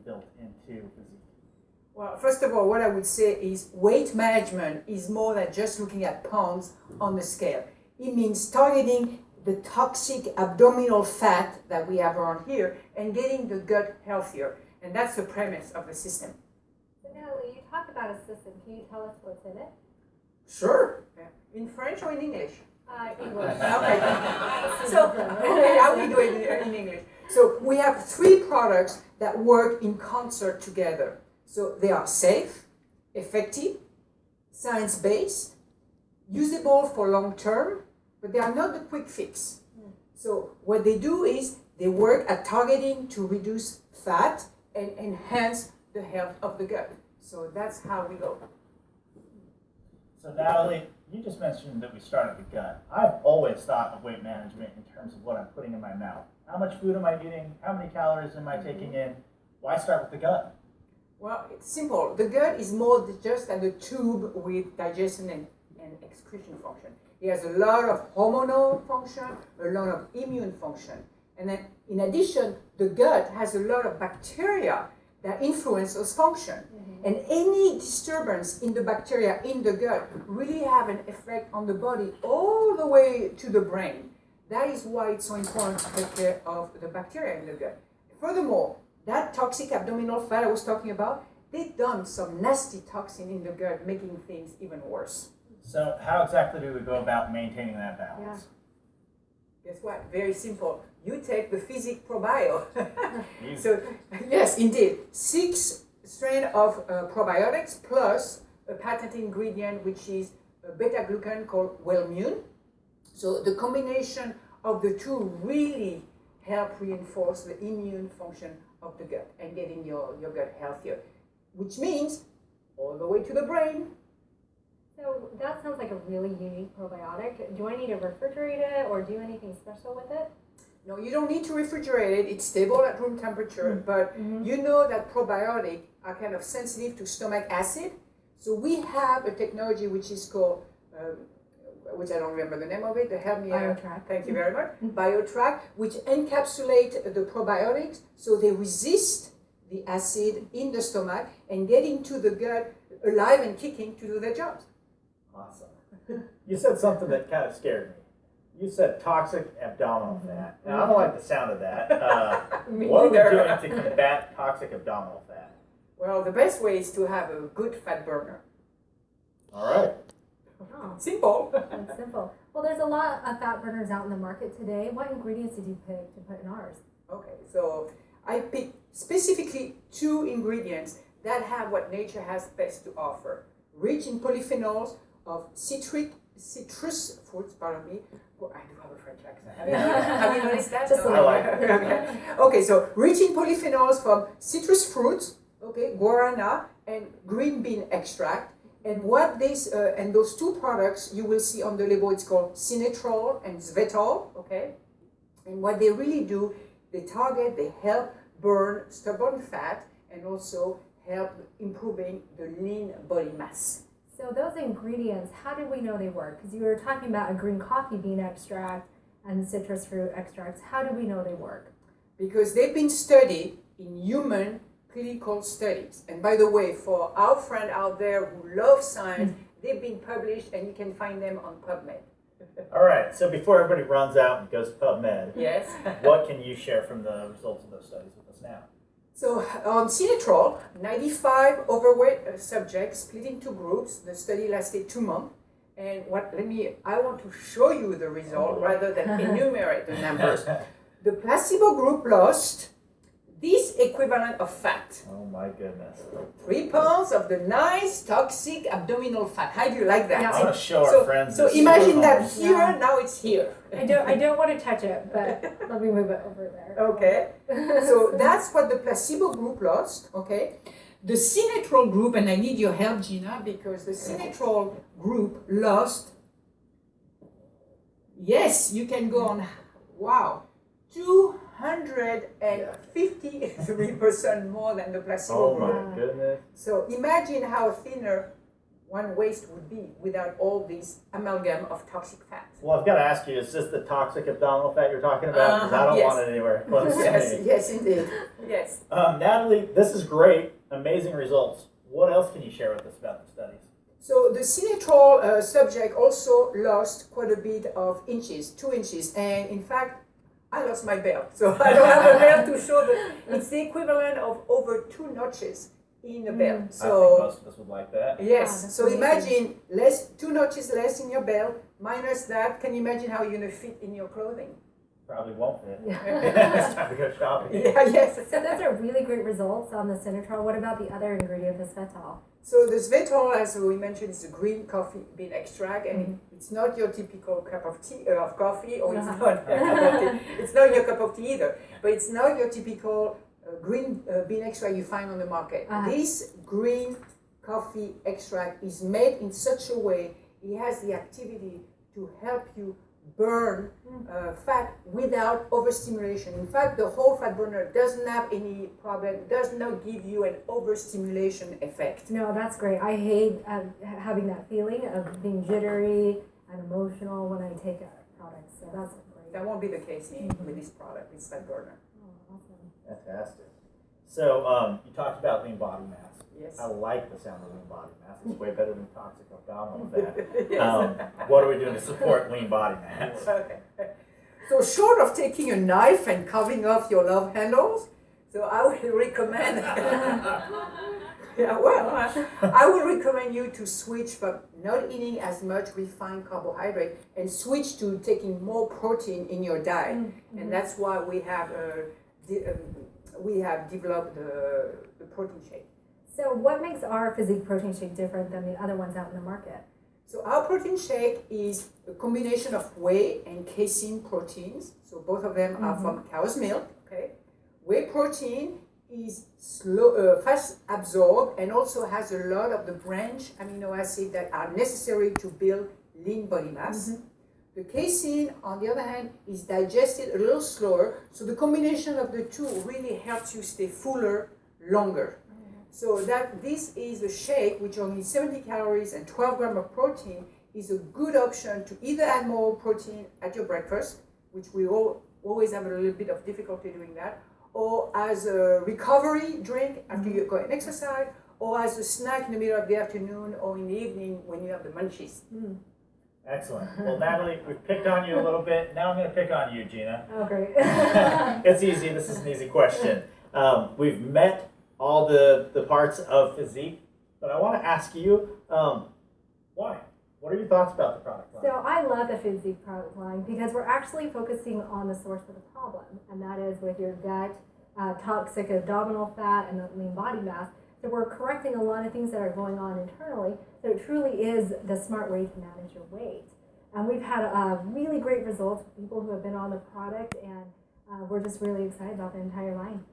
built into PhysIQ? Well, first of all, what I would say is weight management is more than just looking at pounds on the scale. It means targeting the toxic abdominal fat that we have around here and getting the gut healthier. And that's the premise of the system. So Natalie, you talk about a system. Can you tell us what's in it? Sure. In French or in English? English. Okay. So, okay, I will do it in English. So we have 3 products that work in concert together. So they are safe, effective, science-based, usable for long term, but they are not the quick fix. So what they do is they work at targeting to reduce fat and enhance the health of the gut. So that's how we go. So Natalie, you just mentioned that we start at the gut. I've always thought of weight management in terms of what I'm putting in my mouth. How much food am I eating? How many calories am I taking in? Why start with the gut? Well, it's simple. The gut is more just than a tube with digestion and excretion function. It has a lot of hormonal function, a lot of immune function. And then in addition, the gut has a lot of bacteria that influence those functions. And any disturbance in the bacteria in the gut really have an effect on the body all the way to the brain. That is why it's so important to take care of the bacteria in the gut. Furthermore, that toxic abdominal fat I was talking about, they dump some nasty toxin in the gut, making things even worse. So how exactly do we go about maintaining that balance? Guess what? Very simple. You take the PhysIQ ProBio. So, yes, indeed. 6 strain of probiotics plus a patented ingredient which is a beta-glucan called Wellmune. So the combination of the two really help reinforce the immune function of the gut and getting your gut healthier, which means all the way to the brain. So that sounds like a really unique probiotic. Do I need to refrigerate it or do anything special with it? No, you don't need to refrigerate it. It's stable at room temperature, but you know that probiotics are kind of sensitive to stomach acid. So we have a technology which is called, which I don't remember the name of it, help me out. BioTrack. Thank you very much. BioTrack, which encapsulate the probiotics so they resist the acid in the stomach and get into the gut alive and kicking to do their jobs. Awesome. You said something that kind of scared me. You said toxic abdominal fat. Now, I don't like the sound of that. What are we doing to combat toxic abdominal fat? Well, the best way is to have a good fat burner. All right. Oh, Simple. that's simple. Well, there's a lot of fat burners out in the market today. What ingredients did you pick to put in ours? Okay, so I picked specifically 2 ingredients that have what nature has best to offer. Rich in polyphenols of citrus fruits, pardon me. Well, I do have a French accent. Have you noticed that? Just a I like it. Okay. Okay, so rich in polyphenols from citrus fruits, okay, guarana, and green bean extract. And what this and those 2 products you will see on the label, it's called Sinetrol and Svetol, okay? And what they really do, they help burn stubborn fat and also help improving the lean body mass. So those ingredients, how do we know they work? Because you were talking about a green coffee bean extract and citrus fruit extracts. How do we know they work? Because they've been studied in human clinical studies. And by the way, for our friend out there who love science, they've been published and you can find them on PubMed. All right. So before everybody runs out and goes to PubMed, Yes. what can you share from the results of those studies with us now? So on Sinetrol, 95 overweight subjects split into groups. The study lasted 2 months. And I want to show you the result rather than enumerate the numbers. The placebo group lost this equivalent of fat. Oh my goodness. 3 pounds of the nice toxic abdominal fat. How do you like that? Yeah. I want to show our friends. So this imagine that super here, Yeah. now it's here. I don't want to touch it, but let me move it over there. Okay. So that's what the placebo group lost, okay? The Sinetrol group, and I need your help, Gina, because the Sinetrol group lost, yes, you can go on, wow, 253% more than the placebo Oh group. my goodness. So imagine how thinner one waste would be without all this amalgam of toxic fats. Well, I've got to ask you, is this the toxic abdominal fat you're talking about? Because I don't Yes. want it anywhere close Yes, to me. yes, indeed. Yes. Natalie, this is great. Amazing results. What else can you share with us about the studies? So the Cinetrol subject also lost quite a bit of inches, 2 inches, and in fact, I lost my belt. So I don't have a belt to show, but it's the equivalent of over 2 notches in a belt. I think So most of us would like that. yes, that's so amazing. imagine 2 notches less in your belt, minus that, can you imagine how you're going to fit in your clothing? Probably won't fit. Yeah. It's time to go shopping. Yeah, yes. So those are really great results on the Cinetrol. What about the other ingredient, the Svetol? So the Svetol, as we mentioned, is a green coffee bean extract, and it's not your typical cup of tea of coffee, or it's not a cup of tea. It's not your cup of tea either. But it's not your typical green bean extract you find on the market. This green coffee extract is made in such a way it has the activity to help you burn fat without overstimulation. In fact, the whole fat burner doesn't have any problem, does not give you an overstimulation effect. No, that's great. I hate having that feeling of being jittery and emotional when I take a product. So that's great. That won't be the case with this product, this fat burner. Oh, awesome. Fantastic. So you talked about lean body mass. Yes. I like the sound of lean body mass. It's way better than toxic abdominal fat. Yes. What are we doing to support lean body mass? Okay. So short of taking a knife and carving off your love handles, so I would recommend I would recommend you to switch from not eating as much refined carbohydrate and switch to taking more protein in your diet. And that's why we have developed the protein shake. So what makes our physique protein shake different than the other ones out in the market? So our protein shake is a combination of whey and casein proteins. So both of them are from cow's milk. Okay, whey protein is fast absorbed and also has a lot of the branch amino acids that are necessary to build lean body mass. The casein, on the other hand, is digested a little slower. So the combination of the two really helps you stay fuller longer. So that this is a shake which only 70 calories and 12 grams of protein is a good option to either add more protein at your breakfast, which we always have a little bit of difficulty doing that, or as a recovery drink after you go and exercise, or as a snack in the middle of the afternoon or in the evening when you have the munchies. Excellent. Well, Natalie, we've picked on you a little bit. Now I'm going to pick on you, Gina. Oh, great. It's easy. This is an easy question. We've met all the parts of physique, but I want to ask you, why? What are your thoughts about the product line? So I love the physique product line because we're actually focusing on the source of the problem, and that is with your gut, toxic abdominal fat, and the lean body mass. So we're correcting a lot of things that are going on internally. So it truly is the smart way to manage your weight. And we've had really great results with people who have been on the product, and we're just really excited about the entire line.